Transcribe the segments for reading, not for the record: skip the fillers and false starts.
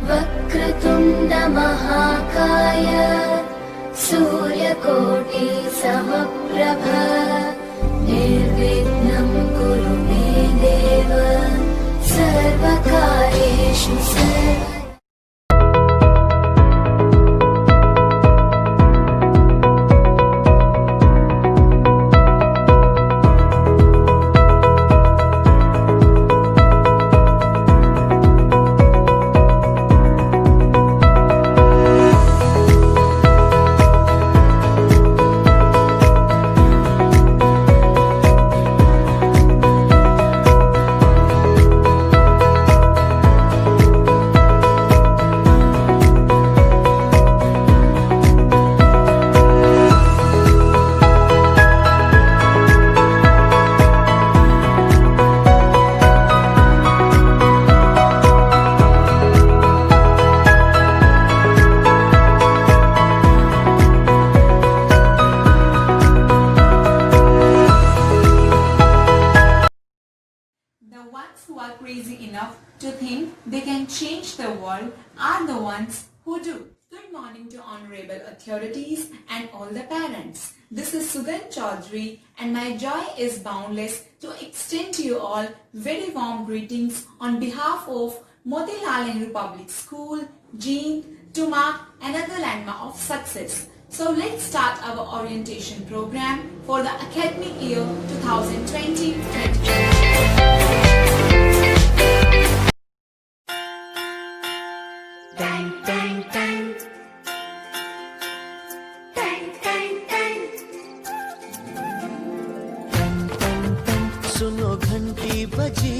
वक्रतुण्ड महाकाय सूर्यकोटि समप्रभ निर्विघ्नं कुरु मे देव सर्वकार्येषु सर्वदा। Who are crazy enough to think they can change the world are the ones who do. Good morning to honorable authorities and all the parents. This is Sugandh Chaudhary and my joy is boundless to extend to you all very warm greetings on behalf of Motilal Nehru Public School, Jeend, to mark another landmark of success. So let's start our orientation program for the academic year 2020-2021. Bang, bang, bang. Bang, bang, bang. सुनो घंटी बजी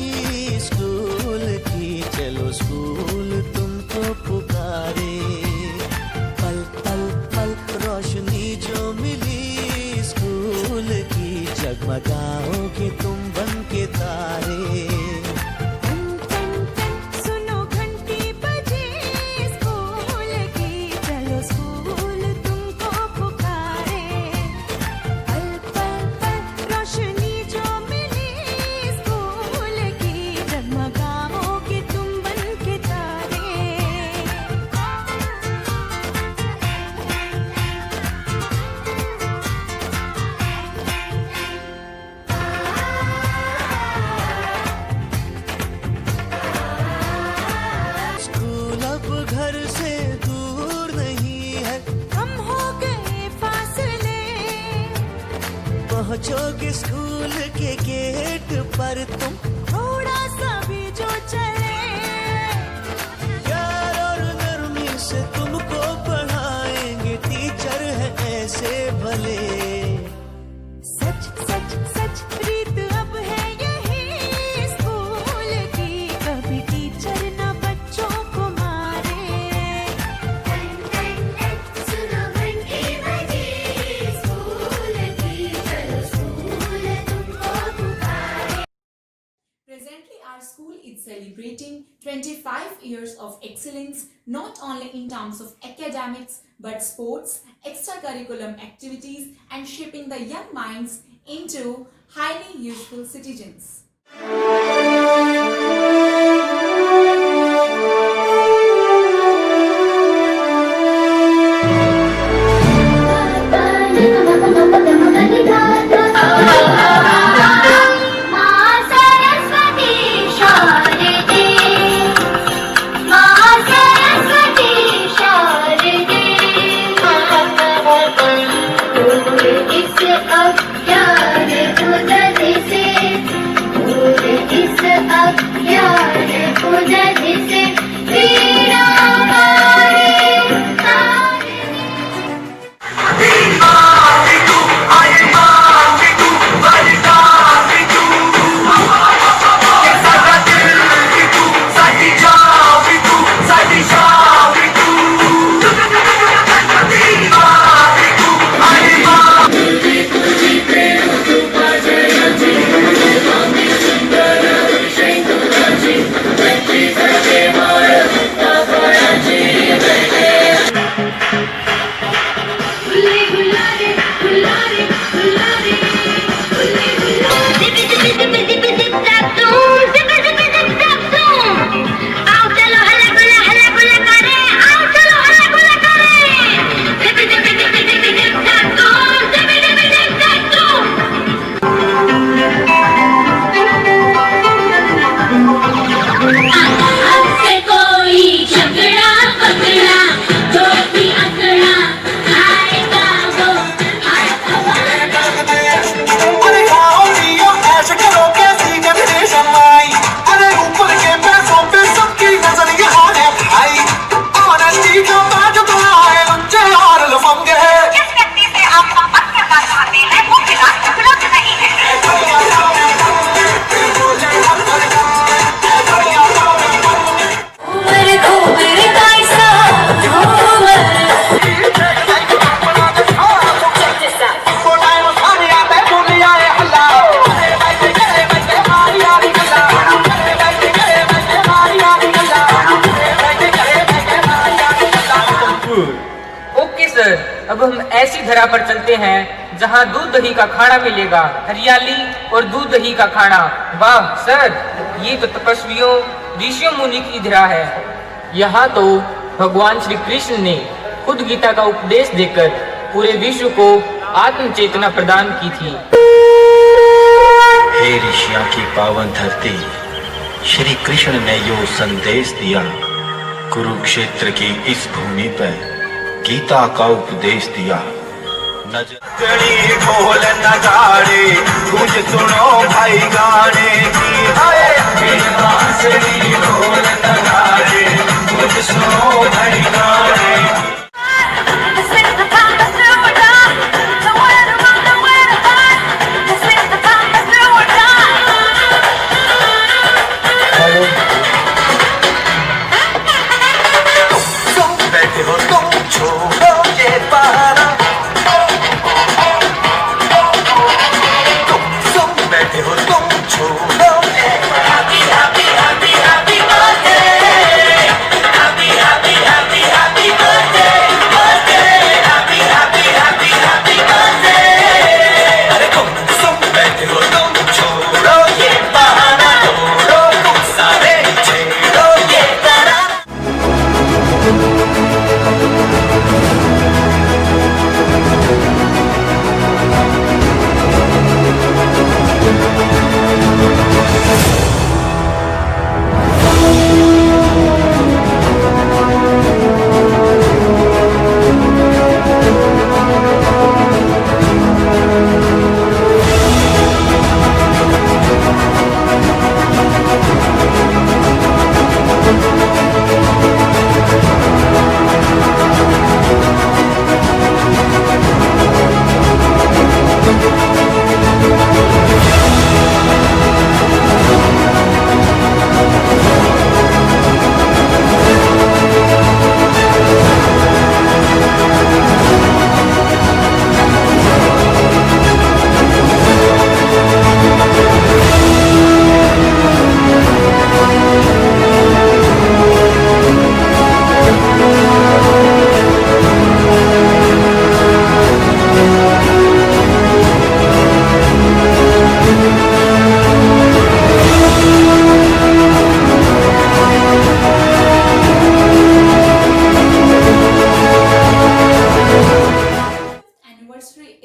school की, चलो school तुमको पुकारे। पल पल पल रोशनी जो मिली स्कूल की, जगमगाओगे तुम बन के तारे। घर से दूर नहीं है, हम हो गए फासले। पहुंचोगे स्कूल के गेट पर तुम, थोड़ा सा भी जो चले। प्यार और नरमी से तुमको पढ़ाएंगे, टीचर है ऐसे भले। सच सच सच प्रीत अब है यही स्कूल की, कभी टीचर न बच्चों को Presently, our school is celebrating 25 years of excellence, not only in terms of academics, but sports, extracurricular activities, and shaping the young minds into highly useful citizens. Yeah. जरूर। ओके सर, अब हम ऐसी धरा पर चलते हैं जहाँ दूध दही का खाना मिलेगा, हरियाली और दूध दही का खाना। वाह सर, ये तो तपस्वियों ऋषियों मुनि की धरा है। यहाँ तो भगवान श्री कृष्ण ने खुद गीता का उपदेश देकर पूरे विश्व को आत्म चेतना प्रदान की थी। हे ऋषियों की पावन धरती, श्री कृष्ण ने यो संदेश दिया, कुरुक्षेत्र की इस भूमि पर गीता का उपदेश दिया। ढोल नगाड़े कुछ सुनो भाई गाने की, बांसुरी ढोल नगाड़े कुछ सुनो भाई गाने की।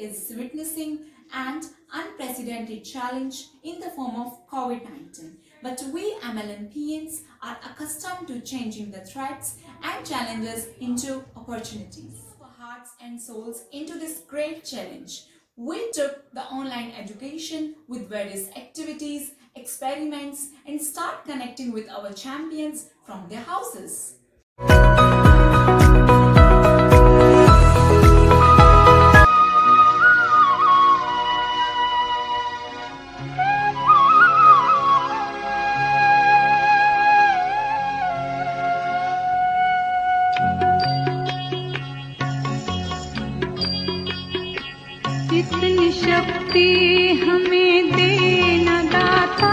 Is witnessing an unprecedented challenge in the form of COVID-19. But we MLNPians are accustomed to changing the threats and challenges into opportunities. Our hearts and souls into this great challenge. We took the online education with various activities, experiments, and start connecting with our champions from their houses. इतनी शक्ति हमें देना दाता,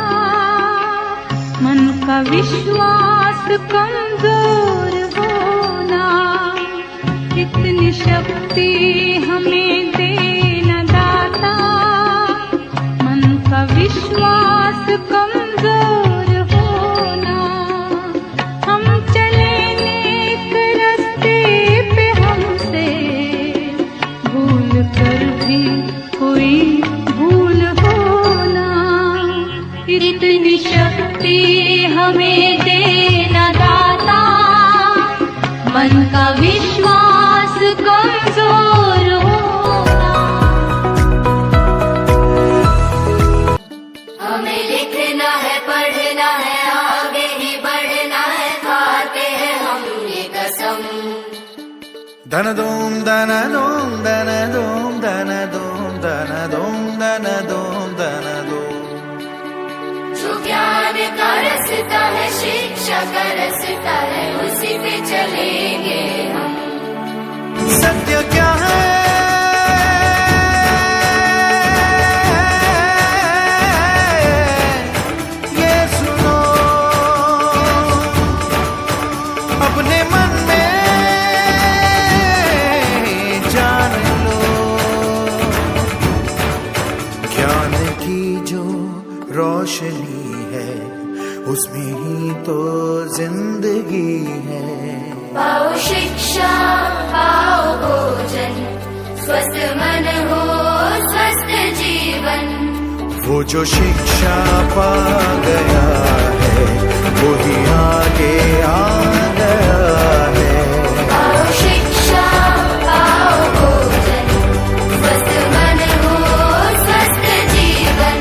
मन का विश्वास कमजोर होना। इतनी शक्ति हमें देना दाता, मन का विश्वास कमजोर होना। हम चले नेक रास्ते पे, हमसे भूल कर भी कोई भूल होना। इतनी शक्ति हमें देना दाता, मन का विश्वास कमजोर होना। हमें लिखना है, पढ़ना है, आगे ही बढ़ना है, खाते हैं हम ये कसम। धन दोम धन दोम धन दोम धन दोम धन दोम धन दोम धन दोम। जो ज्ञान का रास्ता है, शिक्षा का रास्ता है, उसी पे चलेंगे हम। सत्य क्या है ये सुनो, अपने मन में रोशनी है, उसमें ही तो जिंदगी है। पाओ शिक्षा पाओ भोजन, स्वस्थ मन हो स्वस्थ जीवन। वो जो शिक्षा पा गया है, वो ही आगे आ गया है। पाओ शिक्षा पाओ भोजन, स्वस्थ मन हो स्वस्थ जीवन।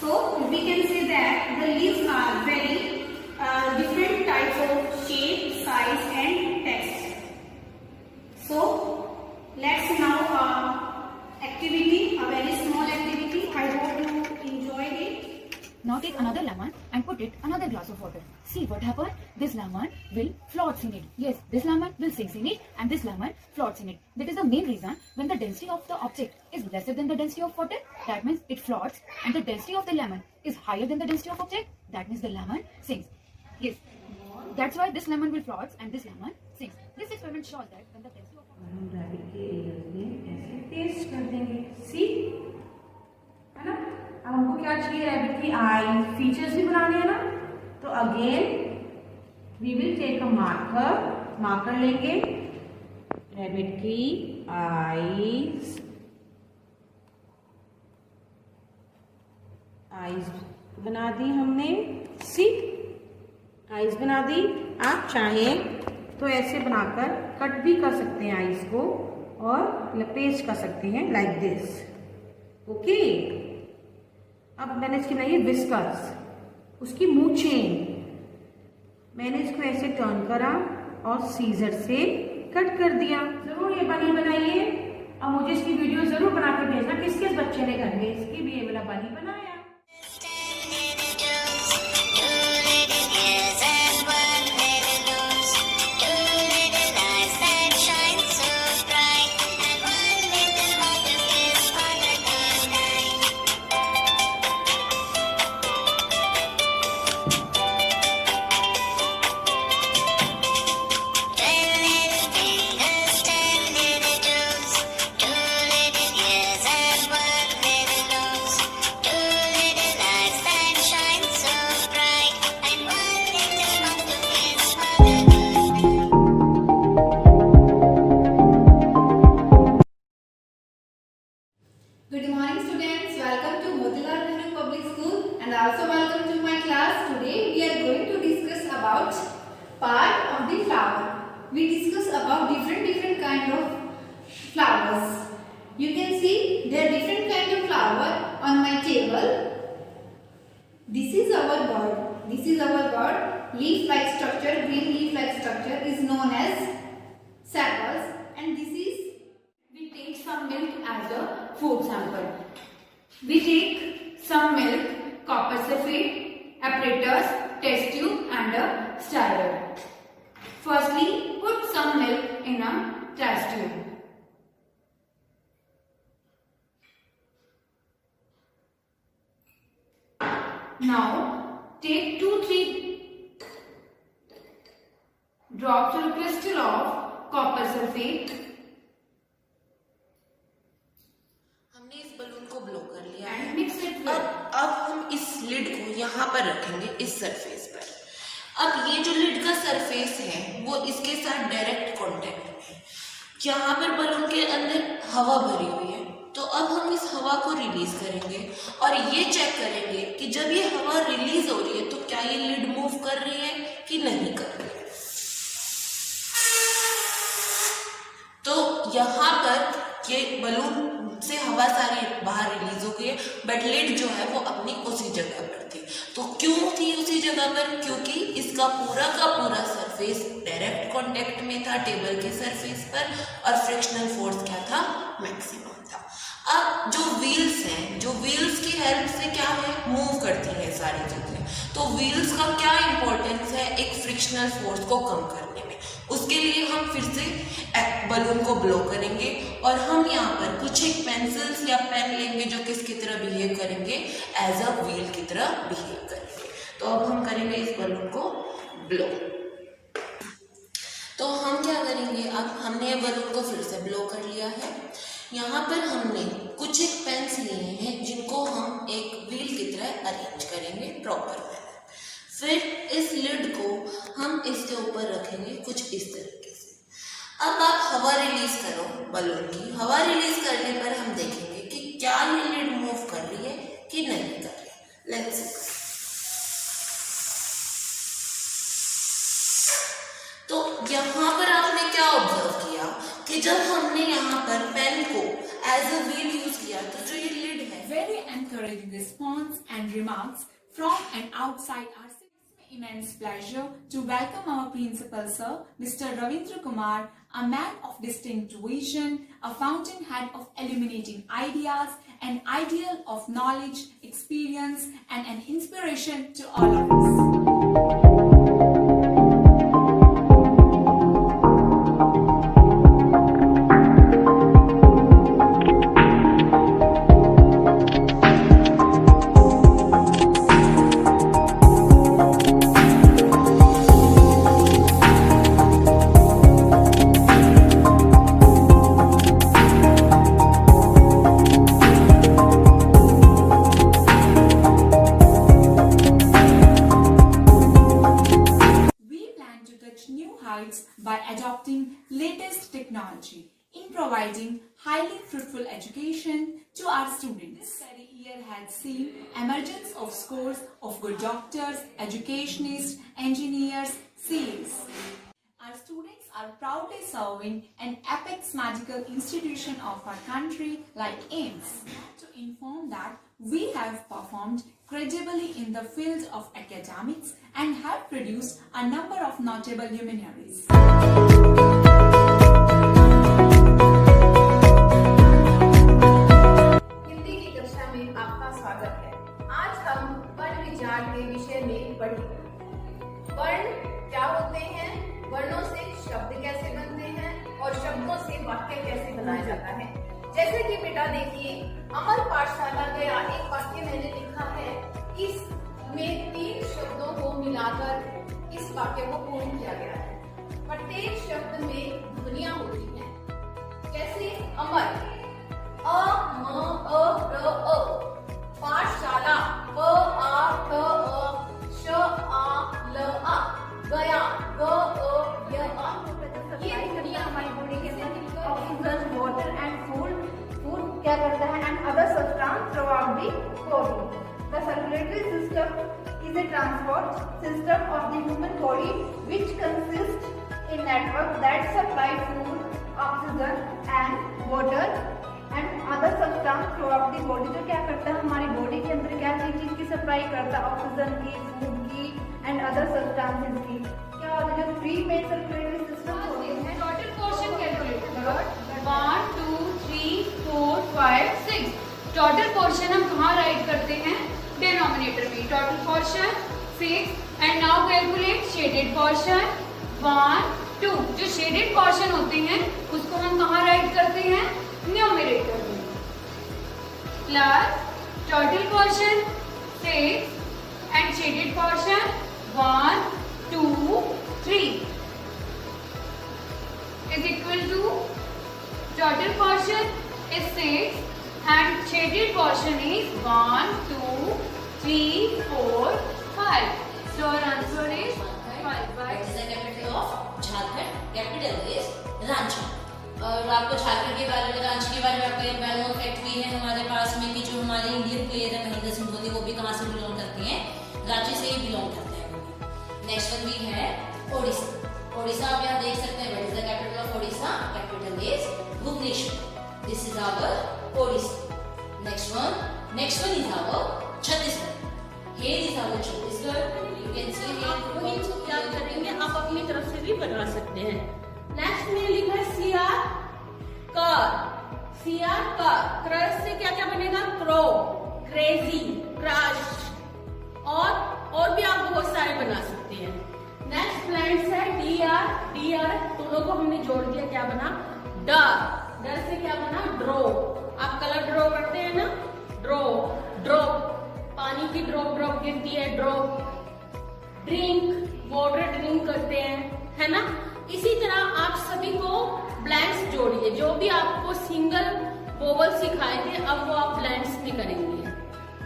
So we can say that the leaves are very different types of shape, size and text. So let's now activity, a very small activity. I hope you enjoyed it. Now take another lemon and put it another glass of water. See what happens? This lemon will floats in it. Yes, this lemon will sink in it and this lemon floats in it. That is the main reason when the density of the object is lesser than the density of water, that means it floats, and the density of the lemon is higher than the density of object, that means the lemon sinks. Yes, that's why this lemon will floats and this lemon sinks. This experiment shows that when the density of हम rabbit के years में ऐसे test कर देंगे, सी है ना। अब हमको क्या चाहिए, रैबिट की आई फीचर्स भी बनाने हैं ना। तो again we will take a marker लेंगे, रैबिट की आईज बना दी हमने, सी आईज बना दी। आप चाहें तो ऐसे बनाकर कट भी कर सकते हैं आईज को और पेस्ट कर सकते हैं लाइक दिस, ओके। अब मैंने इसकी बनाई है विस्कर्स, उसकी मूंछें मैंने इसको ऐसे टर्न करा और सीजर से कट कर दिया। जरूर ये बनी बनाइए। अब मुझे इसकी वीडियो जरूर बना कर भेजना किस किस बच्चे ने घर में इसकी भी ये वाला बनी बनाया। Good morning students, welcome to Motilal Nehru Public School and also welcome to my class. Today we are going to discuss about part of the flower. We discuss about different kind of flowers. You can see there are different kind of flower on my table. This is our bird. This is our bird. Leaf-like structure, green leaf-like structure is known as sepals, and this is we take some milk as a food sample. We take some milk, copper sulfate, apparatus, test tube and a stirrer. Firstly, put some milk in a test tube. Now, take 2-3 drops or crystal of copper sulfate. हमने इस balloon को blow कर लिया है। And mix it with. अब हम इस lid को यहाँ पर रखेंगे, इस सरफेस पर। अब ये जो लिड का सरफेस है वो इसके साथ डायरेक्ट कांटेक्ट में है। यहाँ पर बलून के अंदर हवा भरी हुई है, तो अब हम इस हवा को रिलीज करेंगे और ये चेक करेंगे कि जब ये हवा रिलीज हो रही है तो क्या ये लिड मूव कर रही है कि नहीं कर रही है। तो यहाँ पर ये बलून से हवा सारी बाहर रिलीज हो गई है, बट लिड जो है वो अपनी उसी जगह पर थी। तो क्यों थी उसी जगह पर? क्योंकि इसका पूरा का पूरा सरफेस डायरेक्ट कांटेक्ट में था टेबल के सरफेस पर, और फ्रिक्शनल फोर्स क्या था? मैक्सिमम था। अब जो व्हील्स हैं, जो व्हील्स की हेल्प से क्या है, मूव करती है सारी चीजें, तो व्हील्स का क्या इंपॉर्टेंस है एक फ्रिक्शनल फोर्स को कम करने में। उसके लिए हम फिर से बलून को ब्लो करेंगे, और हम यहाँ पर कुछ एक पेंसिल्स या पेन लेंगे जो किसकी तरह बिहेव करेंगे, एज अ व्हील की तरह बिहेव करेंगे। तो अब हम करेंगे इस बलून को ब्लो। तो हम क्या करेंगे, अब हमने बलून को फिर से ब्लो कर लिया है। यहाँ पर हमने कुछ एक पेन्स लिए हैं जिनको हम एक व्हील की तरह अरेंज करेंगे प्रॉपर मैनर। फिर इस लिड को हम इसके ऊपर रखेंगे कुछ इस तरीके से। अब आप हवा रिलीज करो बलून की। हवा रिलीज करने पर हम देखेंगे कि क्या ये लिड मूव कर रही है कि नहीं कर रही है। Let's see. तो यहाँ पर आपने क्या ऑब्जर्व किया कि जब हमने यहाँ पर पेन को एज अ व्हील यूज किया तो जो ये लिड है, Very encouraging response and remarks from and outside our city. Immense pleasure to welcome our principal sir, Mr. Ravindra Kumar, a man of distinct vision, a fountainhead of illuminating ideas, an ideal of knowledge, experience, and an inspiration to all of us. By adopting latest technology in providing highly fruitful education to our students. This very year has seen emergence of scores of good doctors, educationists, engineers, CAs. Our students are proudly serving an apex medical institution of our country like AIIMS. To inform that we have performed credibly in the field of academics and have produced a number of notable luminaries. Hindi की कक्षा में आपका स्वागत है। आज हम वर्ण विचार के विषय में पढ़ेंगे। वर्ण क्या होते हैं, वर्णों से शब्द कैसे बनते हैं और शब्दों से वाक्य कैसे बनाया जाता है। जैसे कि बेटा देखिए, अमर पाठशाला गया एक वाक्य मैंने लिखा है, इसमें 3 शब्दों को मिलाकर इस वाक्य को पूर्ण किया गया है। प्रत्येक शब्द में ध्वनियां होती हैं। जैसे अमर, अ म अ र अ, पाठशाला, प आ ठ अ, श आ ल आ, गया, ग अ य आ। ये ध्वनियां हमारी बॉडी के अंदर ऑक्सीजन, वाटर एंड फूड क्या करता है, and other substance through out the body. The circulatory system is a transport system of the human body which consists in network that supply food, oxygen and water and other substance throughout the body। जो क्या करता है हमारी body के अंदर क्या चीज की सप्लाई करता है, ऑक्सीजन की, फूड की एंड अदर सब्सटेंसेस की। क्या होता है जो 3 मेन सर्कुलेटरी सिस्टम होते हैं। टोटल पोर्शन कैलकुलेट करो, 1 2 3 4 5 6। टोटल पोर्शन हम कहाँ राइट करते हैं, डिनोमिनेटर में। Total portion 6 and now calculate shaded portion 1 2। जो शेडेड पोर्शन होते हैं उसको हम कहाँ राइट करते हैं, न्यूमरेटर में। Plus total portion 6 and shaded portion 1 2 3 is equal to total portion is 6 and shaded portion is 1 2 3 4 5. So our answer is 5. What is the capital of Jharkhand? Capital is Ranchi. और आपको झारखंड के बारे में, रांची के बारे में आपका एक वेल नोन फैक्ट भी है हमारे पास में कि जो हमारे इंडियन प्लेयर है महेंद्र सिंह धोनी, वो भी कहाँ से बिलोंग करते हैं, रांची से ही बिलोंग करते हैं। नेक्स्ट वन भी है ओडिशा। ओडिशा आप यहाँ देख सकते हैं, what is the capital of Odisha? Capital is Bhubaneswar. This is our Odisha. Next one is our Chhattisgarh. Here is our Chhattisgarh. You can see here. आप वही याद करेंगे, आप अपनी तरफ से भी बना सकते हैं। नेक्स्ट में लिखा है CR car. CR car, crush से क्या क्या बनेगा? क्रो, क्रेजी, क्रश, और भी आप बहुत सारे बना सकते हैं। नेक्स्ट प्लांट्स है DR दोनों को हमने जोड़ दिया, क्या बना? डर से क्या बना? ड्रॉ। आप कलर ड्रॉ करते हैं ना, ड्रॉप, पानी की ड्रॉप गिरती है, ड्रॉप। ड्रिंक, वाटर ड्रिंक करते हैं, है ना। इसी तरह आप सभी को ब्लैंक्स जोड़िए, जो भी आपको सिंगल वोवल सिखाए थे अब वो आप ब्लैंक्स में करेंगे।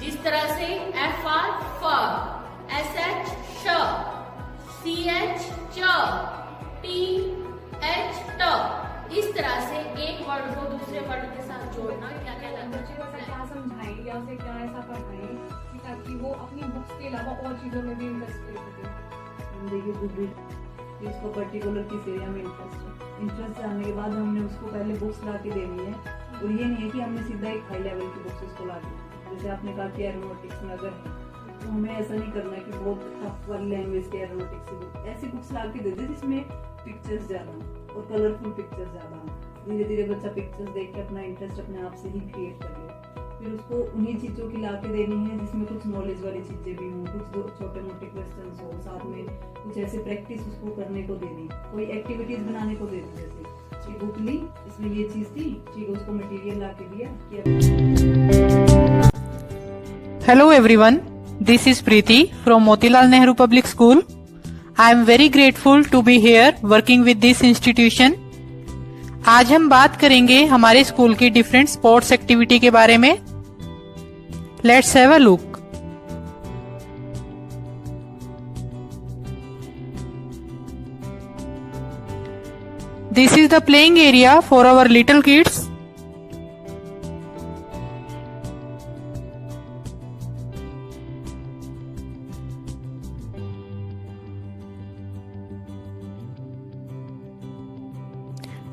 जिस तरह से FR फर, SH श, CH च, TH ट। इस तरह से एक वर्ड को दूसरे वर्ड के साथ जोड़ना क्या क्या लगता है? क्या समझाएं या फिर क्या ऐसा पढ़ाएं ताकि वो अपनी बुक्स के अलावा और चीजों में भी इंटरेस्ट ले सके। देखिए गुड इसको पर्टिकुलर किस एरिया में इंटरेस्ट जानने के बाद हमने उसको पहले बुक्स ला के देनी है। और ये नहीं है कि हमने सीधा एक हाई लेवल की बुक्स उसको ला दी। जैसे आपने कहा कि एरोनॉटिक्स में अगर तो हमें ऐसा नहीं करना है कि बहुत टफ वाली लैंग्वेज के एरोनॉटिक्स की बुक, ऐसी बुक्स ला के दे दे जिसमें पिक्चर्स ज्यादा और कलरफुल पिक्चर्स ज्यादा। धीरे धीरे बच्चा पिक्चर्स देख के अपना इंटरेस्ट अपने आप से ही क्रिएट कर ले। फिर उसको उन्हीं चीजों की ला के देनी है जिसमें कुछ नॉलेज वाली चीजें भी हों, कुछ छोटे मोटे क्वेश्चंस हो, साथ में कुछ ऐसे प्रैक्टिस उसको करने को दे दी, कोई एक्टिविटीज बनाने को दे दी। जैसे बुक ली, इसमें ये चीज थी, ठीक है, उसको मटेरियल ला के दिया। Hello everyone, this is Preeti from Motilal Nehru Public School. I am very grateful to be here working with this institution. आज हम बात करेंगे हमारे स्कूल की डिफरेंट स्पोर्ट्स एक्टिविटी के बारे में। Let's have a look. This is the playing area for our little kids.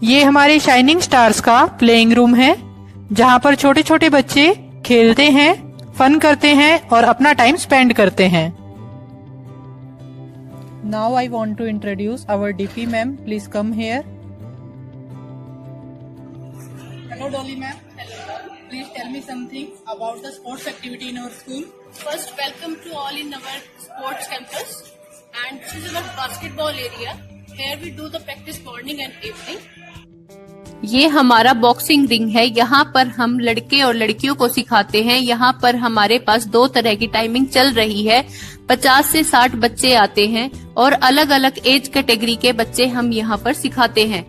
ये हमारे शाइनिंग स्टार्स का प्लेइंग रूम है, जहां पर छोटे छोटे बच्चे खेलते हैं, फन करते हैं और अपना टाइम स्पेंड करते हैं। Now I want to introduce our DP ma'am, please come here. Hello Dolly ma'am, please tell me something about the sports activity in our school. First, welcome to all in our sports campus, and this is our basketball area. Here we do the practice morning and evening. ये हमारा boxing ring है, यहाँ पर हम लड़के और लड़कियों को सिखाते हैं। यहाँ पर हमारे पास 2 तरह की टाइमिंग चल रही है। 50 से 60 बच्चे आते हैं और अलग अलग एज कैटेगरी के बच्चे हम यहाँ पर सिखाते हैं।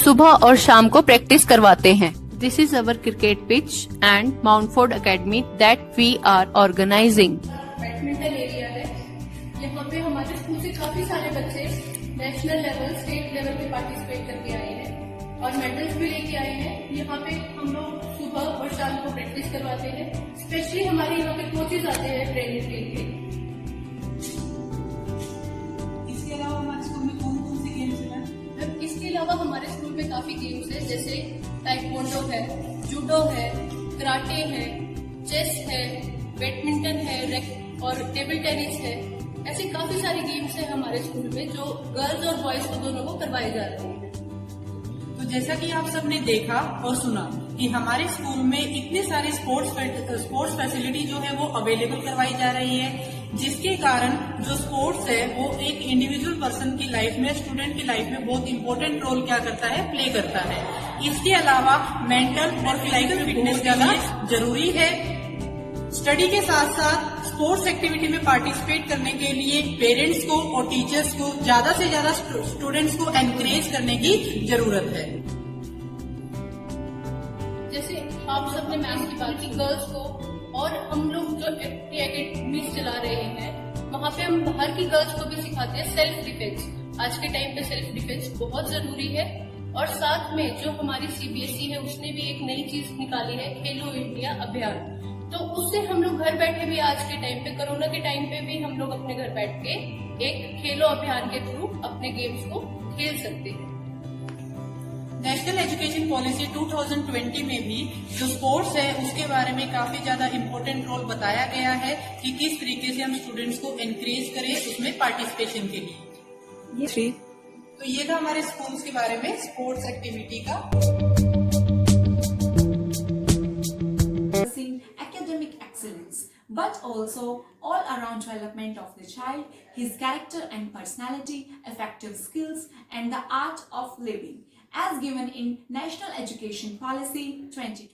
सुबह और शाम को प्रैक्टिस करवाते हैं। This is our cricket pitch and Mountford Academy that we are organising. Badminton area है, यहाँ पे हमारे स्कूल से काफी सारे बच्चे नेशनल लेवल, स्टेट लेवल पे पार्टिसिपेट करके आए हैं और मेडल्स भी लेके आए हैं। यहाँ पे हम लोग सुबह और शाम को प्रैक्टिस करवाते हैं। स्पेशली हमारे यहाँ पे कोचेज आते हैं ट्रेनिंग के लिए। इसके अलावा हमारे स्कूल में कौन कौन से गेम्स हैं? इसके अलावा हमारे स्कूल में काफी गेम्स है, जैसे ताइक्वांडो है, जूडो है, कराटे है, चेस है, बैडमिंटन है और टेबल टेनिस है। ऐसे काफी सारे गेम्स हैं हमारे स्कूल में जो गर्ल्स और बॉयज को दोनों को करवाए जा रहे हैं। तो जैसा कि आप सबने देखा और सुना कि हमारे स्कूल में इतने सारे स्पोर्ट्स फैसिलिटी जो है वो अवेलेबल करवाई जा रही है, जिसके कारण जो स्पोर्ट्स है वो एक इंडिविजुअल पर्सन की लाइफ में, स्टूडेंट की लाइफ में बहुत इंपॉर्टेंट रोल क्या करता है, प्ले करता है। इसके अलावा मेंटल और फिजिकल फिटनेस ज्यादा जरूरी है। स्टडी के साथ साथ स्पोर्ट्स एक्टिविटी में पार्टिसिपेट करने के लिए पेरेंट्स को और टीचर्स को ज्यादा से ज्यादा स्टूडेंट्स को एनकरेज करने की जरूरत है। जैसे आप सबने मैम की बात की, गर्ल्स को, और हम लोग जो एकेडमीज चला रहे हैं वहाँ पे हम बाहर की गर्ल्स को भी सिखाते हैं सेल्फ डिफेंस। आज के टाइम पे सेल्फ डिफेंस बहुत जरूरी है। और साथ में जो हमारी CBSE है उसने भी एक नई चीज निकाली है, खेलो इंडिया अभियान। तो उससे हम लोग घर बैठे भी आज के टाइम पे, कोरोना के टाइम पे भी हम लोग अपने घर बैठ के एक खेलो अभियान के थ्रू अपने गेम्स को खेल सकते हैं। नेशनल एजुकेशन पॉलिसी 2020 में भी जो स्पोर्ट्स है उसके बारे में काफी ज्यादा इम्पोर्टेंट रोल बताया गया है कि किस तरीके से हम स्टूडेंट्स को एनकरेज करें उसमें पार्टिसिपेशन के लिए। तो ये था हमारे स्कूल्स के बारे में स्पोर्ट्स एक्टिविटी का। Academic excellence, but also all-around development of the child, his character and personality, effective skills, and the art of living, as given in National Education Policy 2020.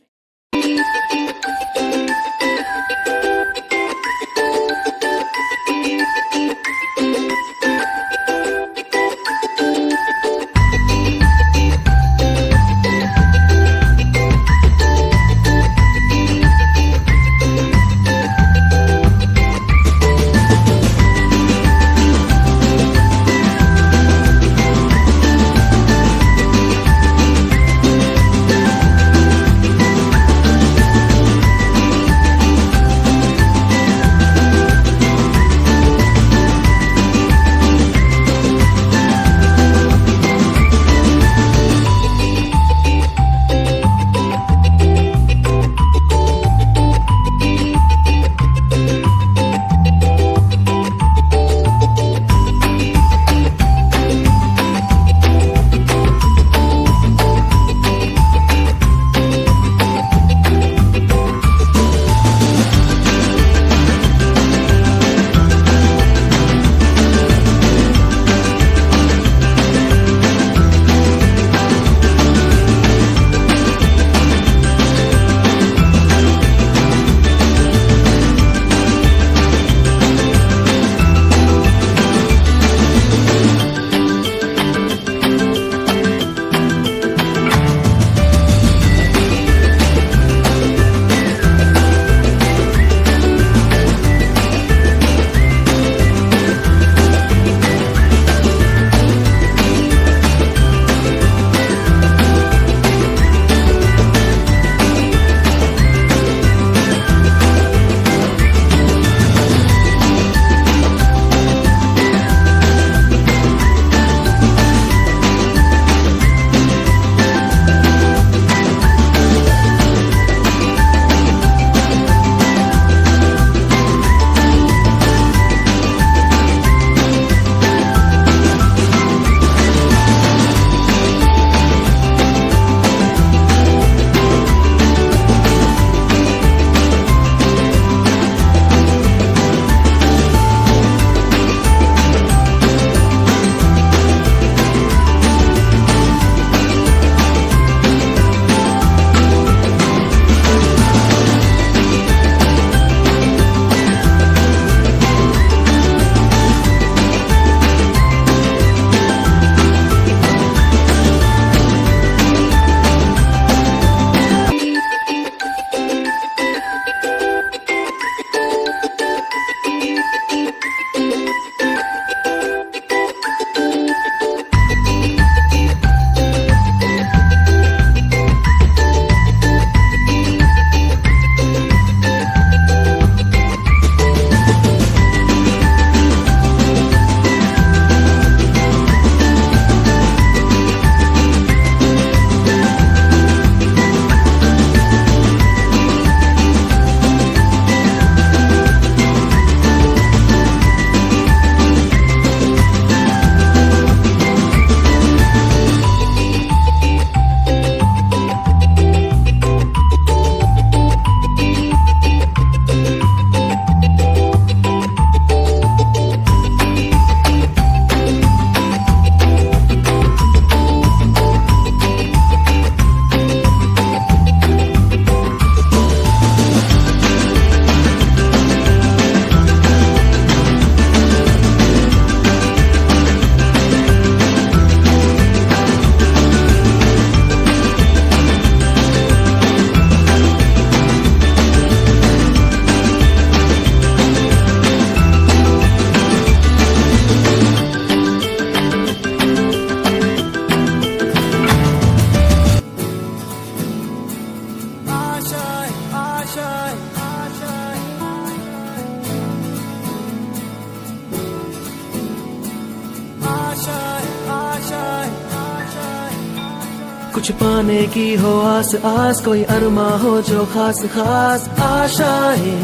कुछ पाने की हो आस आस, कोई अरमा हो जो खास खास आशाएं,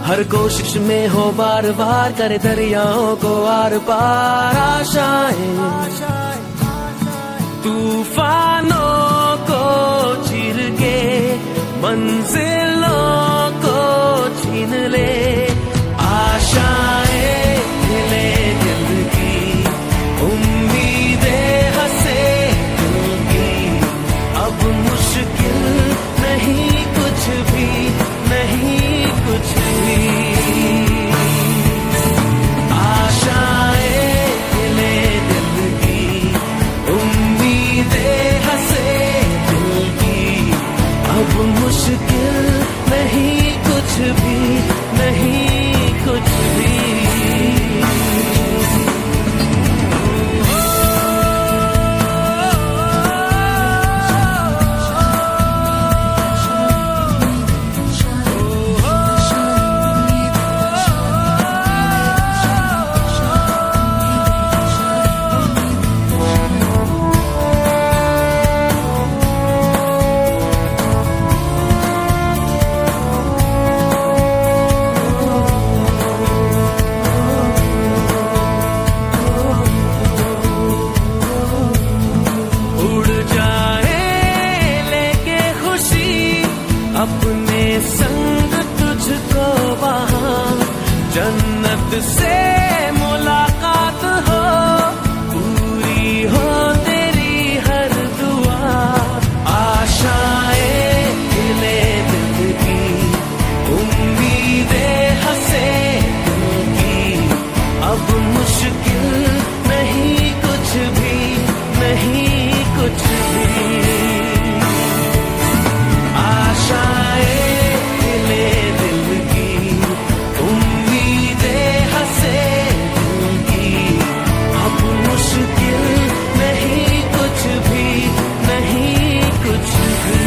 हर कोशिश में हो बार बार, करे दरियाओं को आर पार आशाएं, तूफानों को चीर के मंजिलों को छीन ले, आशाएं खिले दिल की, उम्मीदें हंसे दिल की, अब मुश्किल नहीं कुछ भी, नहीं कुछ भी, आशाएं खिले दिल की, उम्मीदें हंसे दिल की, अब मुश्किल नहीं कुछ भी, नहीं कुछ भी। अपने संग तुझको वहाँ जन्नत से मुलाकात हो, पूरी हो तेरी हर दुआ, आशाएं खिले दिल की, उम्मीदें हंसे दिल की, अब मुश्किल नहीं कुछ भी, नहीं कुछ भी, आशाएं खिले दिल की, उम्मीदें हंसे दिल की, अब मुश्किल नहीं कुछ भी, नहीं कुछ भी।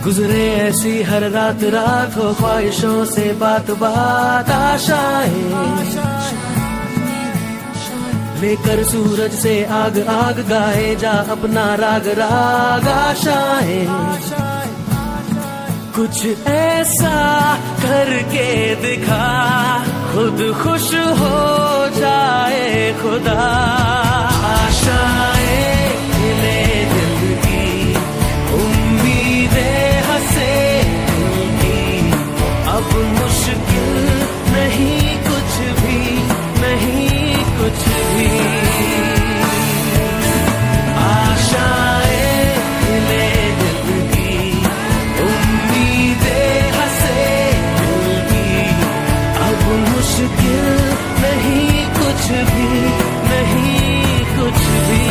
गुजरे ऐसी हर रात रात, हो ख्वाहिशों से बात बात, आशाएं लेकर सूरज से आग आग, गाए जा अपना राग राग, आशाएं कुछ ऐसा करके दिखा, खुद खुश हो जाए खुदा, आशाएं खिले दिल की, उम्मीदें हंसे दिल की, अब मुश्किल नहीं कुछ भी, नहीं कुछ भी, आशाएं खिले दिल की, उम्मीदें हंसे दिल की, अब मुश्किल नहीं कुछ भी, नहीं कुछ भी।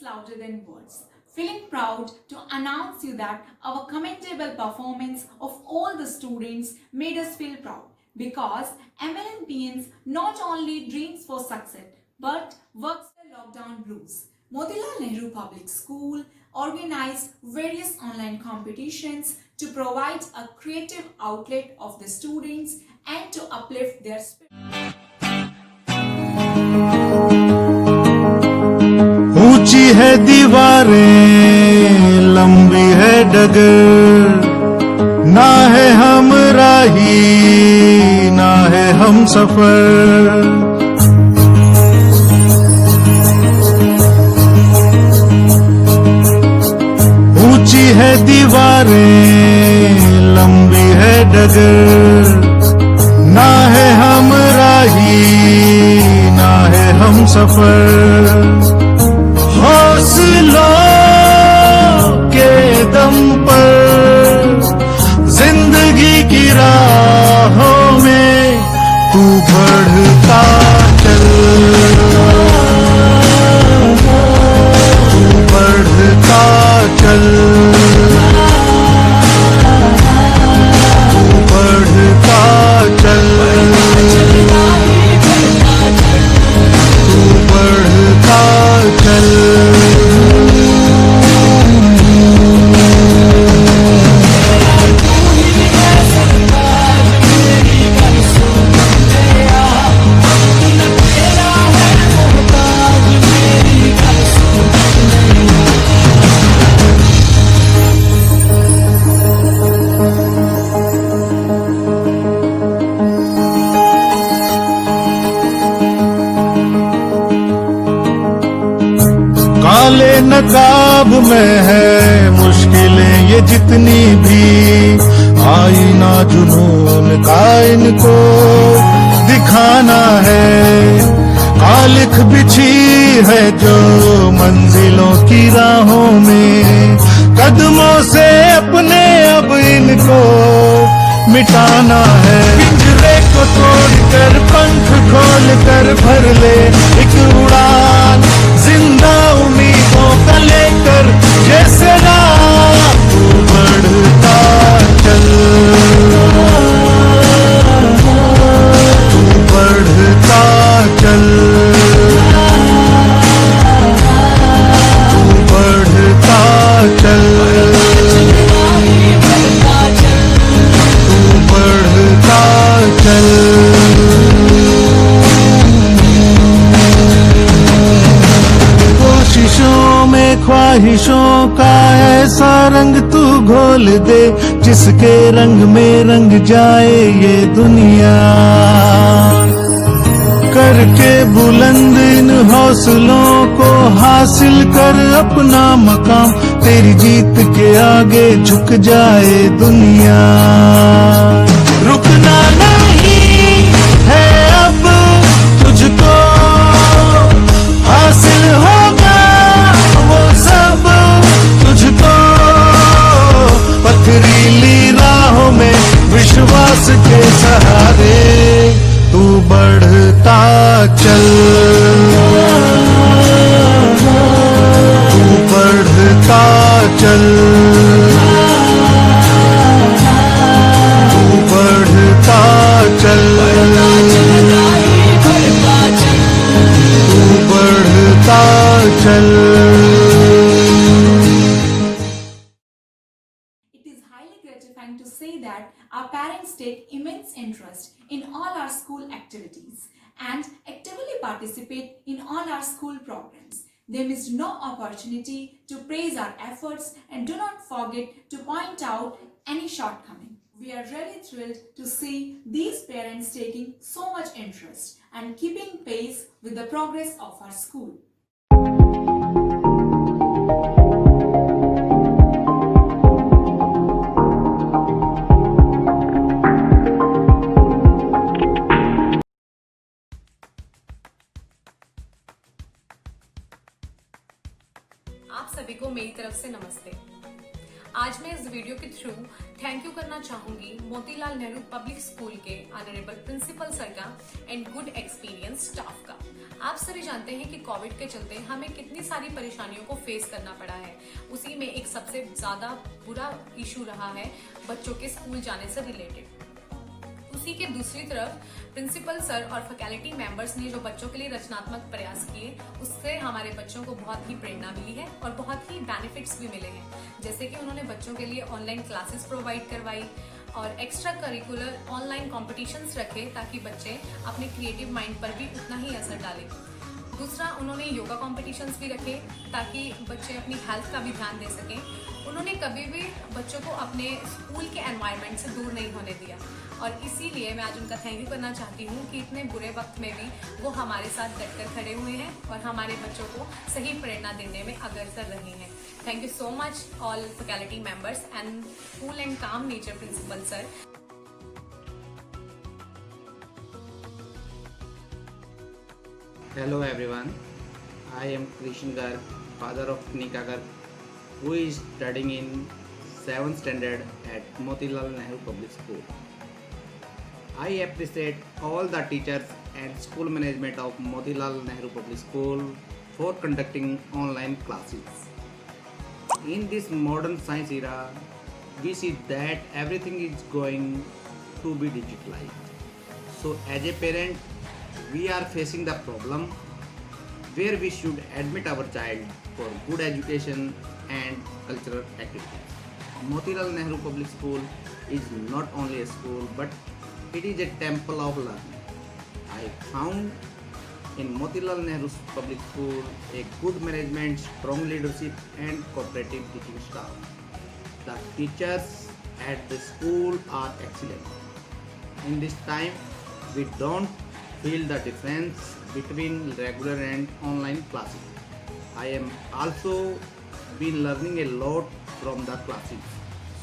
Louder than words. Feeling proud to announce you that our commendable performance of all the students made us feel proud, because MLNPNs not only dreams for success but works the lockdown blues. Motilal Nehru Public School organized various online competitions to provide a creative outlet of the students and to uplift their spirit. ऊंची है दीवारें, लंबी है डगर, ना है हमराही ना है हम सफर, डगर, ना है हमराही ना है हम सफर, हौसलों के दम पर जिंदगी की राहों में तू बढ़ता चल, तू बढ़ता चल, तू बढ़ता चल, तू बढ़ता चल। काले नकाब में है मुश्किलें ये जितनी भी, आईना जुनून का इनको दिखाना है, कालिख बिछी है जो मंजिलों की राहों में, कदमों से अपने अब इनको मिटाना है, पिंजरे को तोड़कर पंख खोल कर भर ले एक उड़ान, जिंदा उम्मीदों का लेकर जैसे राह तू बढ़ता चल, तू बढ़ता चल, तू बढ़ता चल, तू बढ़ता चल। कोशिशों में ख्वाहिशों का ऐसा रंग तू घोल दे, जिसके रंग में रंग जाए ये दुनिया, करके बुलंद इन हौसलों को हासिल कर अपना मकाम, तेरी जीत के आगे झुक जाए दुनिया, रुकना नहीं है अब तुझको, हासिल होगा वो सब तुझको, पथरीली राहों में विश्वास के सहारे तू बढ़ता चल, तू बढ़ता चल, तू बढ़ता चल, तू बढ़ता चल। It is highly gratifying to say that our parents take immense interest in all our school activities and actively participate in all our school programs. They miss no opportunity to praise our efforts and do not forget to point out any shortcoming. We are really thrilled to see these parents taking so much interest and keeping pace with the progress of our school. आप सभी को मेरी तरफ से नमस्ते। आज मैं इस वीडियो के थ्रू थैंक यू करना चाहूंगी मोतीलाल नेहरू पब्लिक स्कूल के ऑनरेबल प्रिंसिपल सर का एंड गुड एक्सपीरियंस स्टाफ का। आप सभी जानते हैं कि कोविड के चलते हमें कितनी सारी परेशानियों को फेस करना पड़ा है। उसी में एक सबसे ज्यादा बुरा इशू रहा है बच्चों के स्कूल जाने से रिलेटेड। उसी के दूसरी तरफ प्रिंसिपल सर और फैकल्टी मेंबर्स ने जो बच्चों के लिए रचनात्मक प्रयास किए, उससे हमारे बच्चों को बहुत ही प्रेरणा मिली है और बहुत ही बेनिफिट्स भी मिले हैं। जैसे कि उन्होंने बच्चों के लिए ऑनलाइन क्लासेस प्रोवाइड करवाई और एक्स्ट्रा करिकुलर ऑनलाइन कॉम्पिटिशन्स रखे ताकि बच्चे अपने क्रिएटिव माइंड पर भी उतना ही असर डालें। दूसरा, उन्होंने योगा कॉम्पिटिशन्स भी रखे ताकि बच्चे अपनी हेल्थ का भी ध्यान दे सकें। उन्होंने कभी भी बच्चों को अपने स्कूल के एनवायरनमेंट से दूर नहीं होने दिया और इसीलिए मैं आज उनका थैंक यू करना चाहती हूँ कि इतने बुरे वक्त में भी वो हमारे साथ डटकर खड़े हुए हैं और हमारे बच्चों को सही प्रेरणा देने में अग्रसर रहे हैं। Thank you so much all faculty members and cool and calm nature principal sir. Hello everyone, I am Krishan Garg, father of Nika Garg, who is studying in 7th standard at Motilal Nehru Public School. I appreciate all the teachers and school management of Motilal Nehru Public School for conducting online classes. In this modern science era, we see that everything is going to be digitalized. So as a parent, we are facing the problem where we should admit our child for good education and cultural activities. Motilal Nehru Public School is not only a school but it is a temple of learning. I found in Motilal Nehru Public School a good management, strong leadership and cooperative teaching staff. The teachers at the school are excellent. In this time, we don't feel the difference between regular and online classes. I am also been learning a lot from the classes.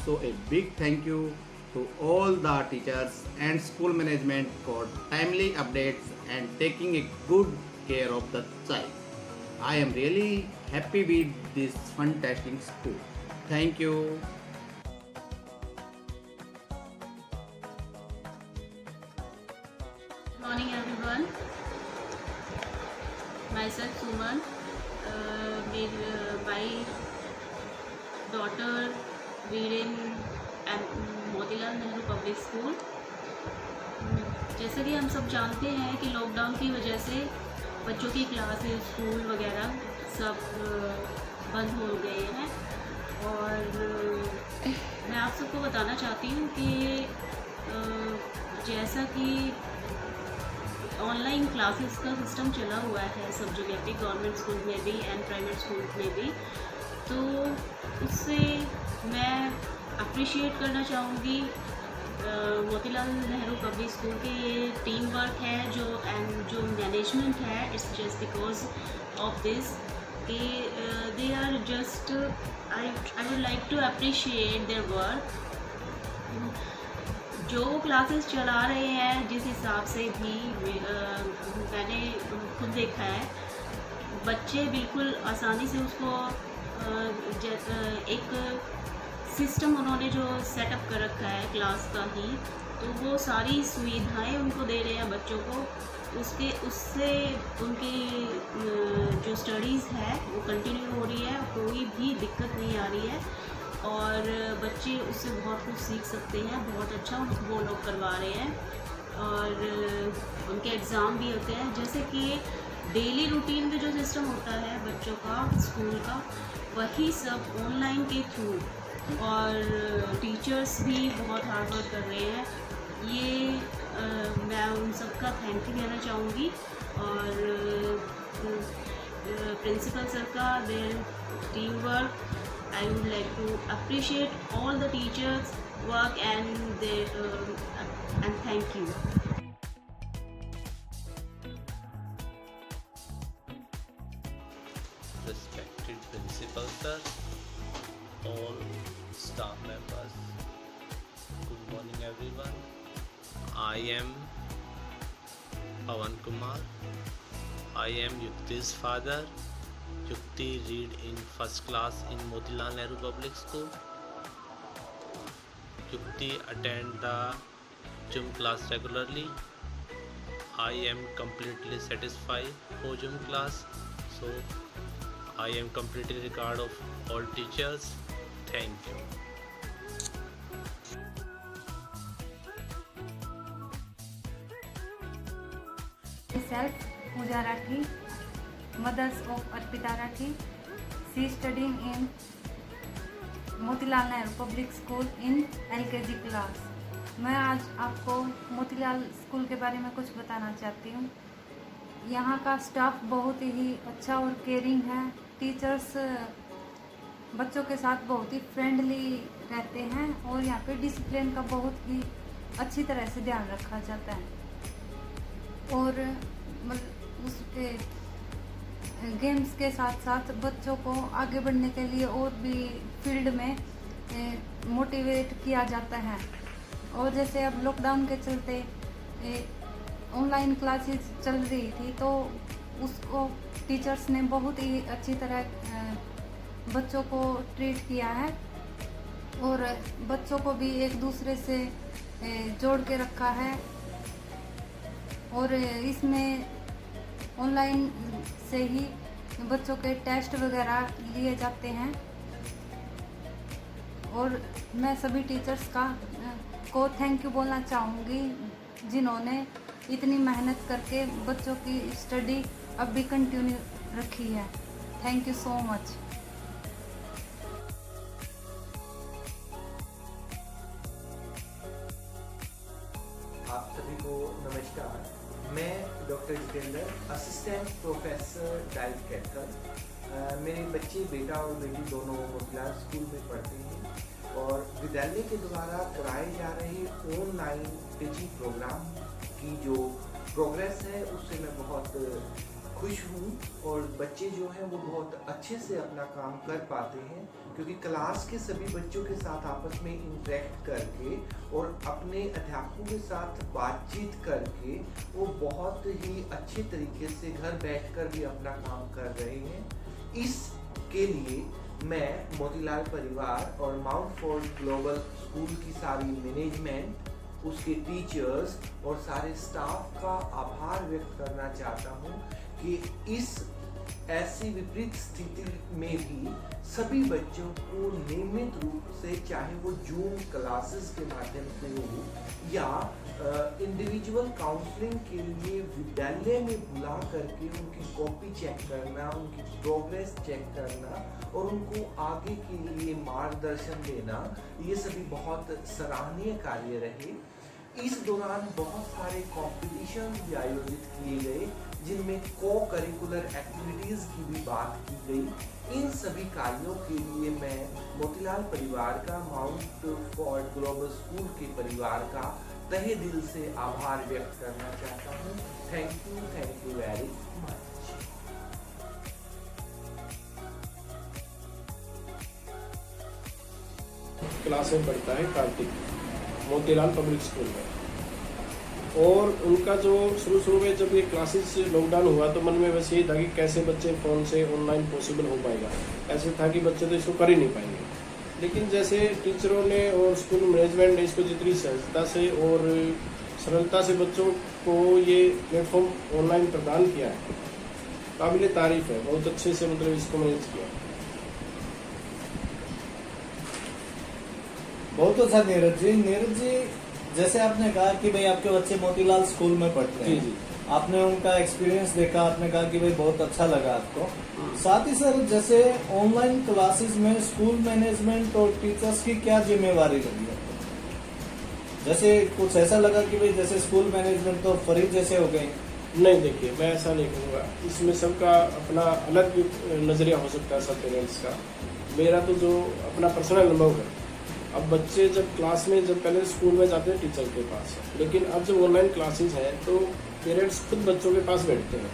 So a big thank you to all the teachers and school management for timely updates and taking a good care of the child. I am really happy with this fantastic school. Thank you. Morning everyone. Myself Suman. My daughter reading at Motilal Nehru public school. जैसे कि हम सब जानते हैं कि lockdown की वजह से बच्चों की क्लासेस, स्कूल वगैरह सब बंद हो गए हैं और मैं आप सबको बताना चाहती हूँ कि जैसा कि ऑनलाइन क्लासेस का सिस्टम चला हुआ है सब जगह पे, गवर्नमेंट स्कूल में भी एंड प्राइवेट स्कूल में भी, तो उससे मैं अप्रिशिएट करना चाहूँगी मोतीलाल नेहरू पब्लिक स्कूल के ये टीम वर्क है जो मैनेजमेंट है। It's just because of this कि they are just I would like to appreciate their work. जो क्लासेस चला रहे हैं जिस हिसाब से भी मैंने खुद देखा है, बच्चे बिल्कुल आसानी से उसको एक सिस्टम उन्होंने जो सेटअप कर रखा है क्लास का ही, तो वो सारी सुविधाएं उनको दे रहे हैं बच्चों को। उससे उनकी जो स्टडीज़ है वो कंटिन्यू हो रही है, कोई भी दिक्कत नहीं आ रही है और बच्चे उससे बहुत कुछ सीख सकते हैं। बहुत अच्छा वो लोग करवा रहे हैं और उनके एग्ज़ाम भी होते हैं। जैसे कि डेली रूटीन में जो सिस्टम होता है बच्चों का स्कूल का, वही सब ऑनलाइन के थ्रू, और टीचर्स भी बहुत हार्ड वर्क कर रहे हैं। ये मैं उन सबका थैंक यू कहना चाहूँगी और प्रिंसिपल सर का their team work. I would like to appreciate all the teachers' work and thank you. Respected principal sir, all staff members, good morning everyone. I am Pawan Kumar. I am Yukti's father. Yukti read in first class in Motilal Nehru Public School. Yukti attend the gym class regularly. I am completely satisfied for gym class. So I am completely regard of all teachers. Thank you. Myself Pooja Rathi, mothers of Arpita Rathi. She is studying in Motilal Nehru public school in LKG class. मैं आज आपको Motilal school के बारे में कुछ बताना चाहती हूँ। यहाँ का स्टाफ बहुत ही अच्छा और केयरिंग है। टीचर्स बच्चों के साथ बहुत ही फ्रेंडली रहते हैं और यहाँ पे डिसिप्लिन का बहुत ही अच्छी तरह से ध्यान रखा जाता है और उसके गेम्स के साथ साथ बच्चों को आगे बढ़ने के लिए और भी फील्ड में मोटिवेट किया जाता है। और जैसे अब लॉकडाउन के चलते ऑनलाइन क्लासेस चल रही थी, तो उसको टीचर्स ने बहुत ही अच्छी तरह बच्चों को ट्रीट किया है और बच्चों को भी एक दूसरे से जोड़ के रखा है। और इसमें ऑनलाइन से ही बच्चों के टेस्ट वगैरह लिए जाते हैं। और मैं सभी टीचर्स को थैंक यू बोलना चाहूँगी जिन्होंने इतनी मेहनत करके बच्चों की स्टडी अब भी कंटिन्यू रखी है। Thank you so much. आप सभी को नमस्कार। मैं doctor Jitendra, assistant professor diet Kaithal. मेरे बच्चे बेटा और बेटी दोनों मोतीलाल स्कूल में पढ़ते हैं और विद्यालय के द्वारा कराए जा रहे ऑनलाइन टीचिंग प्रोग्राम की जो प्रोग्रेस है उससे मैं बहुत खुश हूँ। और बच्चे जो हैं वो बहुत अच्छे से अपना काम कर पाते हैं क्योंकि क्लास के सभी बच्चों के साथ आपस में इंटरेक्ट करके और अपने अध्यापकों के साथ बातचीत करके वो बहुत ही अच्छे तरीके से घर बैठकर भी अपना काम कर रहे हैं। इसके लिए मैं मोतीलाल परिवार और माउंट फोर्ड ग्लोबल स्कूल की सारी मैनेजमेंट, उसके टीचर्स और सारे स्टाफ का आभार व्यक्त करना चाहता हूँ कि इस ऐसी विपरीत स्थिति में भी सभी बच्चों को नियमित रूप से, चाहे वो जूम क्लासेस के माध्यम से हो या इंडिविजुअल काउंसलिंग के लिए विद्यालय में बुला करके उनकी कॉपी चेक करना, उनकी प्रोग्रेस चेक करना और उनको आगे के लिए मार्गदर्शन देना, ये सभी बहुत सराहनीय कार्य रहे। इस दौरान बहुत सारे कॉम्पिटिशन भी आयोजित किए गए जिनमें को करिकुलर एक्टिविटीज़ की भी बात की गई। इन सभी कार्यों के लिए मैं मोतीलाल परिवार का, माउंट फोर्ड ग्लोबल स्कूल के परिवार का तहे दिल से आभार व्यक्त करना चाहता हूँ। Thank you very much. Class में पढ़ता है कार्तिक, मोतीलाल पब्लिक स्कूल में। और उनका जो शुरू में जब ये क्लासेस लॉकडाउन हुआ तो मन में बस यही था कि कैसे बच्चे फ़ोन से ऑनलाइन पॉसिबल हो पाएगा। ऐसे था कि बच्चे तो इसको कर ही नहीं पाएंगे, लेकिन जैसे टीचरों ने और स्कूल मैनेजमेंट ने इसको जितनी सहजता से और सरलता से बच्चों को ये प्लेटफॉर्म ऑनलाइन प्रदान किया है, काबिल तारीफ है। बहुत अच्छे से मतलब इसको मैनेज किया। बहुत अच्छा नीरज जी, जैसे आपने कहा कि भाई आपके बच्चे मोतीलाल स्कूल में पढ़ते हैं, जी। आपने उनका एक्सपीरियंस देखा, आपने कहा कि भाई बहुत अच्छा लगा आपको। साथ ही सर, जैसे ऑनलाइन क्लासेस में स्कूल मैनेजमेंट और टीचर्स की क्या जिम्मेवारी लगी है? जैसे कुछ ऐसा लगा कि भाई जैसे स्कूल मैनेजमेंट तो फ्री जैसे हो गए? नहीं, देखिए मैं ऐसा नहीं कहूँगा। इसमें सबका अपना अलग नजरिया हो सकता है सब पेरेंट्स का। मेरा तो जो अपना पर्सनल अनुभव है, अब बच्चे जब क्लास में, जब पहले स्कूल में जाते हैं टीचर के पास, लेकिन अब जब ऑनलाइन क्लासेस हैं तो पेरेंट्स खुद बच्चों के पास बैठते हैं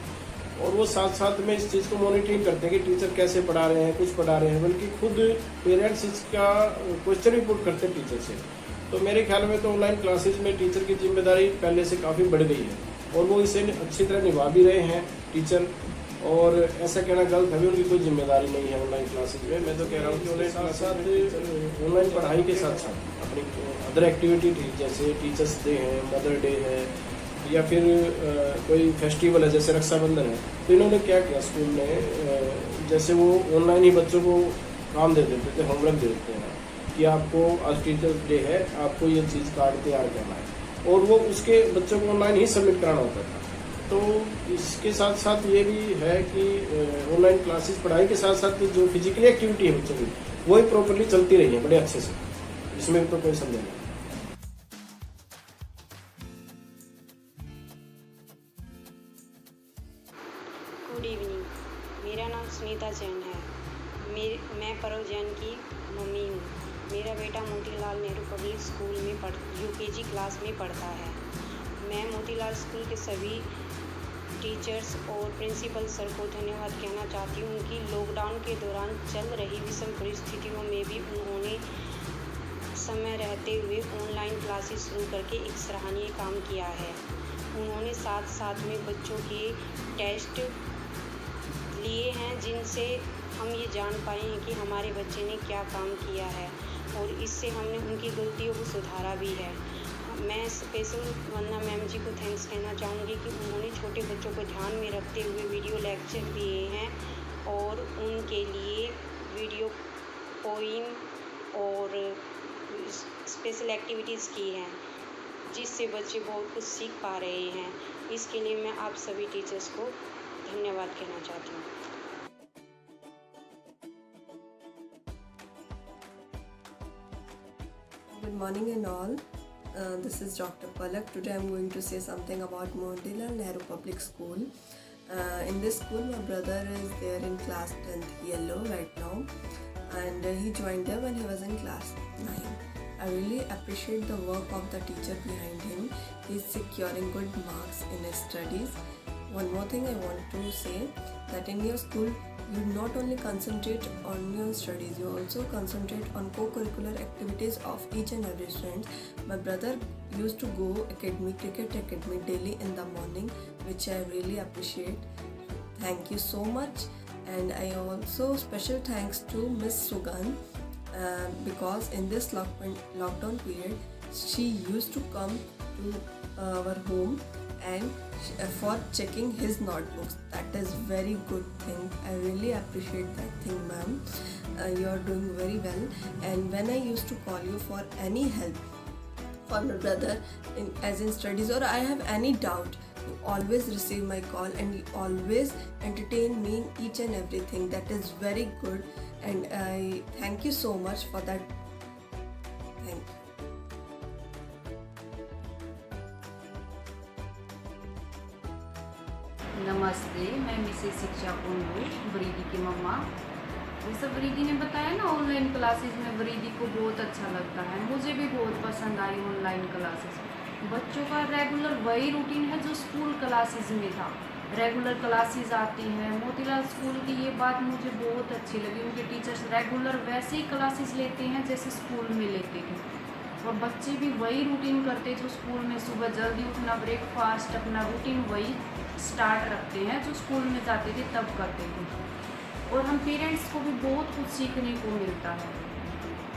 और वो साथ साथ में इस चीज़ को मॉनिटरिंग करते हैं कि टीचर कैसे पढ़ा रहे हैं, कुछ पढ़ा रहे हैं, बल्कि खुद पेरेंट्स इसका क्वेश्चन भी पुट करते हैं टीचर से। तो मेरे ख्याल में तो ऑनलाइन क्लासेज में टीचर की जिम्मेदारी पहले से काफ़ी बढ़ गई है और वो इसे अच्छी तरह निभा भी रहे हैं टीचर। और ऐसा कहना गलत है, उनकी कोई जिम्मेदारी नहीं है ऑनलाइन क्लासेज में। मैं तो कह रहा हूँ कि ऑनलाइन पढ़ाई के साथ साथ अपनी अदर एक्टिविटी थी, जैसे टीचर्स डे है, मदर डे है, या फिर कोई फेस्टिवल है जैसे रक्षाबंधन है, तो इन्होंने क्या किया स्कूल में, जैसे वो ऑनलाइन ही बच्चों को काम दे देते थे, होमवर्क दे देते हैं कि आपको आज टीचर्स डे है, आपको ये चीज़ कार्ड तैयार करना है, और वो उसके बच्चों को ऑनलाइन ही सबमिट कराना होता था। तो इसके साथ साथ ये भी है कि ऑनलाइन क्लासेस पढ़ाई के साथ साथ जो फिजिकली एक्टिविटी है बच्चों की, वो ही प्रॉपरली चलती रही है बड़े अच्छे से, इसमें तो कोई संदेह नहीं। गुड इवनिंग, मेरा नाम सुनीता जैन है। मैं परव जैन की मम्मी हूँ। मेरा बेटा मोतीलाल नेहरू पब्लिक स्कूल में यूकेजी क्लास में पढ़ता है। मैं मोतीलाल स्कूल के सभी टीचर्स और प्रिंसिपल सर को धन्यवाद कहना चाहती हूँ कि लॉकडाउन के दौरान चल रही विषम परिस्थितियों में भी उन्होंने समय रहते हुए ऑनलाइन क्लासेस शुरू करके एक सराहनीय काम किया है। उन्होंने साथ साथ में बच्चों के टेस्ट लिए हैं जिनसे हम ये जान पाए हैं कि हमारे बच्चे ने क्या काम किया है और इससे हमने उनकी गलतियों को सुधारा भी है। मैं स्पेशल वंदना मैम जी को थैंक्स कहना चाहूँगी कि उन्होंने छोटे बच्चों को ध्यान में रखते हुए वीडियो लेक्चर दिए हैं और उनके लिए वीडियो पोइम और स्पेशल एक्टिविटीज़ की हैं जिससे बच्चे बहुत कुछ सीख पा रहे हैं। इसके लिए मैं आप सभी टीचर्स को धन्यवाद कहना चाहती हूँ। Good morning and all. This is Dr. Palak. Today I am going to say something about Motilal Nehru Public School. In this school, my brother is there in class 10th yellow right now, and he joined there when he was in class 9. I really appreciate the work of the teacher behind him. He is securing good marks in his studies. One more thing I want to say, that in your school you not only concentrate on your studies, you also concentrate on co-curricular activities of each and every student. My brother used to go cricket academy daily in the morning, which I really appreciate. Thank you so much. And I also special thanks to Miss Sugan, because in this lockdown period she used to come to our home and for checking his notebooks. That is very good thing. I really appreciate that thing, ma'am. You are doing very well. And when I used to call you for any help for my brother as in studies, or I have any doubt, you always receive my call and you always entertain me in each and everything. That is very good, and I thank you so much for that. Thank you. नमस्ते, मैं Mrs शिक्षा कुंडू, वरीदी की मम्मा। जैसे वरीदी ने बताया ना, online classes में वरीदी को बहुत अच्छा लगता है। मुझे भी बहुत पसंद आई ऑनलाइन क्लासेस। बच्चों का रेगुलर वही रूटीन है जो स्कूल क्लासेस में था। रेगुलर क्लासेस आती हैं। मोतीलाल स्कूल की ये बात मुझे बहुत अच्छी लगी। उनके टीचर्स रेगुलर वैसे ही क्लासेस लेते हैं जैसे स्कूल में लेते थे, और बच्चे भी वही रूटीन करते जो स्कूल में। सुबह जल्दी उठना, ब्रेकफास्ट, अपना रूटीन वही स्टार्ट रखते हैं जो स्कूल में जाते थे तब करते थे। और हम पेरेंट्स को भी बहुत कुछ सीखने को मिलता है।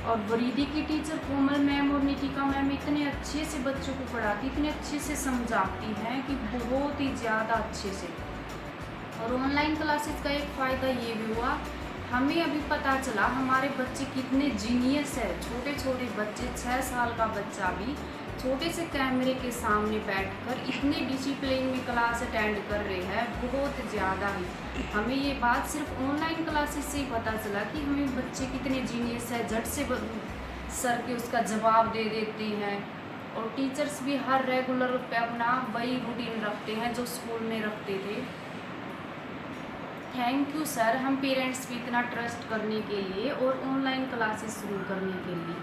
और वरीदी की टीचर कोमल मैम और निकिका मैम इतने अच्छे से बच्चों को पढ़ाती, इतने अच्छे से समझाती हैं कि बहुत ही ज़्यादा अच्छे से। और ऑनलाइन क्लासेस का एक फ़ायदा ये भी हुआ, हमें अभी पता चला हमारे बच्चे कितने जीनियस है। छोटे छोटे बच्चे, 6 साल का बच्चा भी छोटे से कैमरे के सामने बैठकर इतने डिसिप्लिन में क्लास अटेंड कर रहे हैं, बहुत ज़्यादा ही। हमें ये बात सिर्फ ऑनलाइन क्लासेस से ही पता चला कि हमें बच्चे कितने जीनियस है, झट से सर के उसका जवाब दे देते हैं। और टीचर्स भी हर रेगुलर पे अपना वही रूटीन रखते हैं जो स्कूल में रखते थे। थैंक यू सर, हम पेरेंट्स भी इतना ट्रस्ट करने के लिए और ऑनलाइन क्लासेस शुरू करने के लिए।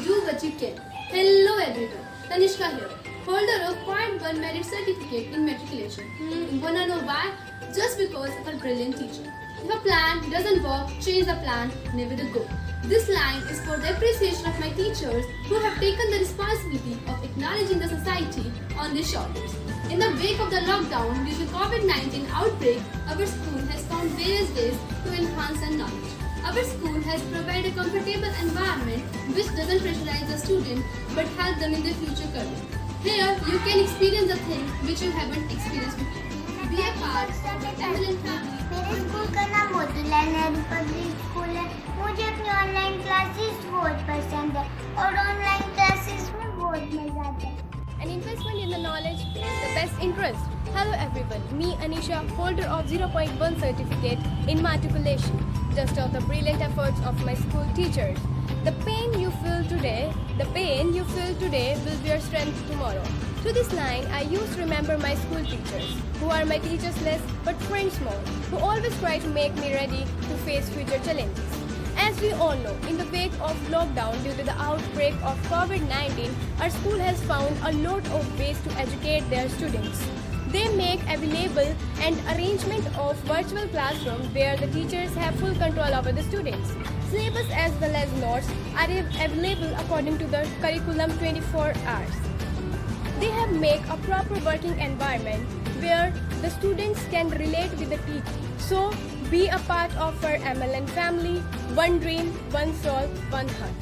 Do what you can. Hello everyone, Tanishka here, holder of Part 1 Merit Certificate in Matriculation. Wanna know why? Just because of a brilliant teacher. If a plan doesn't work, change the plan, never the go. This line is for the appreciation of my teachers who have taken the responsibility of acknowledging the society on their shoulders. In the wake of the lockdown due to COVID-19 outbreak, our school has found various ways to enhance our knowledge. Our school has provided a comfortable environment which doesn't pressurize the student but help them in their future career. Here, you can experience the things which you haven't experienced before. Be a part of the eminent family. मेरे school का नाम Motilal Nehru public school है। मुझे अपनी online classes बहुत पसंद है और ऑनलाइन क्लासेस में बहुत मजा आता है। An investment in the knowledge is the best interest. Hello everyone, me Anisha, holder of 0.1 certificate in matriculation, just of the brilliant efforts of my school teachers. The pain you feel today will be your strength tomorrow. To this line, I used to remember my school teachers, who are my teachers less but friends more, who always try to make me ready to face future challenges. As we all know, in the wake of lockdown due to the outbreak of COVID-19, our school has found a lot of ways to educate their students. They make available an arrangement of virtual classroom where the teachers have full control over the students. Syllabus as well as notes are available according to the curriculum 24 hours. They have made a proper working environment where the students can relate with the teacher. So be a part of our MLN family. One dream, one soul, one heart.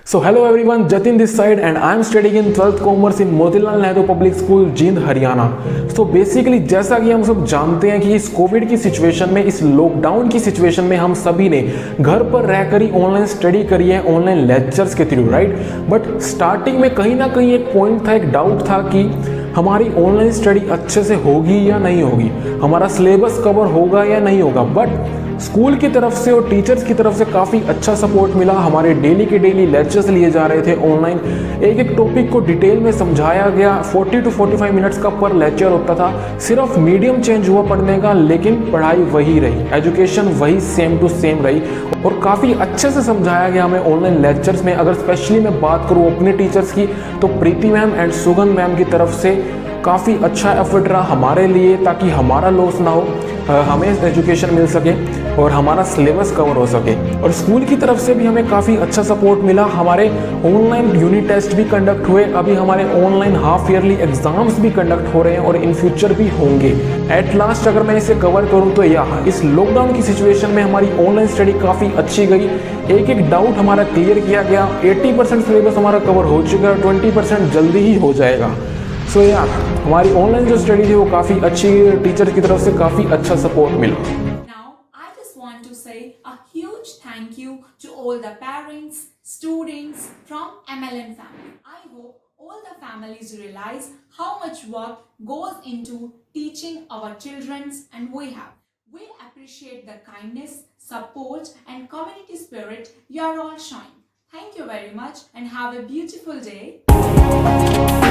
So hello everyone, Jatin this side and I am studying in 12th Commerce in Motilal Nehru Public School, Jind Haryana. So basically जैसा कि हम सब जानते हैं कि इस Covid की situation में, इस लॉकडाउन की सिचुएशन में हम सभी ने घर पर रहकर ही ऑनलाइन स्टडी करी है, ऑनलाइन लेक्चर्स के थ्रू, राइट। बट स्टार्टिंग में कहीं ना कहीं एक पॉइंट था, एक डाउट था कि हमारी ऑनलाइन स्टडी अच्छे से होगी या नहीं होगी, हमारा सिलेबस कवर होगा या नहीं होगा। बट स्कूल की तरफ से और टीचर्स की तरफ से काफ़ी अच्छा सपोर्ट मिला। हमारे डेली के डेली लेक्चर्स लिए जा रहे थे ऑनलाइन, एक एक टॉपिक को डिटेल में समझाया गया। 40 to 45 मिनट्स का पर लेक्चर होता था, सिर्फ मीडियम चेंज हुआ पढ़ने का, लेकिन पढ़ाई वही रही, एजुकेशन वही सेम टू सेम रही और काफ़ी अच्छे से समझाया गया हमें ऑनलाइन लेक्चर्स में। अगर स्पेशली मैं बात करूँ अपने टीचर्स की, तो प्रीति मैम एंड सुगंध मैम की तरफ से काफ़ी अच्छा एफर्ट रहा हमारे लिए, ताकि हमारा लॉस ना हो, हमें एजुकेशन मिल सके और हमारा सिलेबस कवर हो सके। और स्कूल की तरफ से भी हमें काफ़ी अच्छा सपोर्ट मिला। हमारे ऑनलाइन यूनिट टेस्ट भी कंडक्ट हुए, अभी हमारे ऑनलाइन हाफ ईयरली एग्जाम्स भी कंडक्ट हो रहे हैं और इन फ्यूचर भी होंगे। एट लास्ट अगर मैं इसे कवर करूं तो इस लॉकडाउन की सिचुएशन में हमारी ऑनलाइन स्टडी काफ़ी अच्छी गई। एक एक डाउट हमारा क्लियर किया गया, 80% सिलेबस हमारा कवर हो चुका है, 20% जल्दी ही हो जाएगा। सो हमारी ऑनलाइन जो स्टडी थी वो काफ़ी अच्छी, टीचर की तरफ से काफ़ी अच्छा सपोर्ट मिला। A huge thank you to all the parents, students from MLN family. I hope all the families realize how much work goes into teaching our children, and we appreciate the kindness, support and community spirit you are all showing. Thank you very much and have a beautiful day.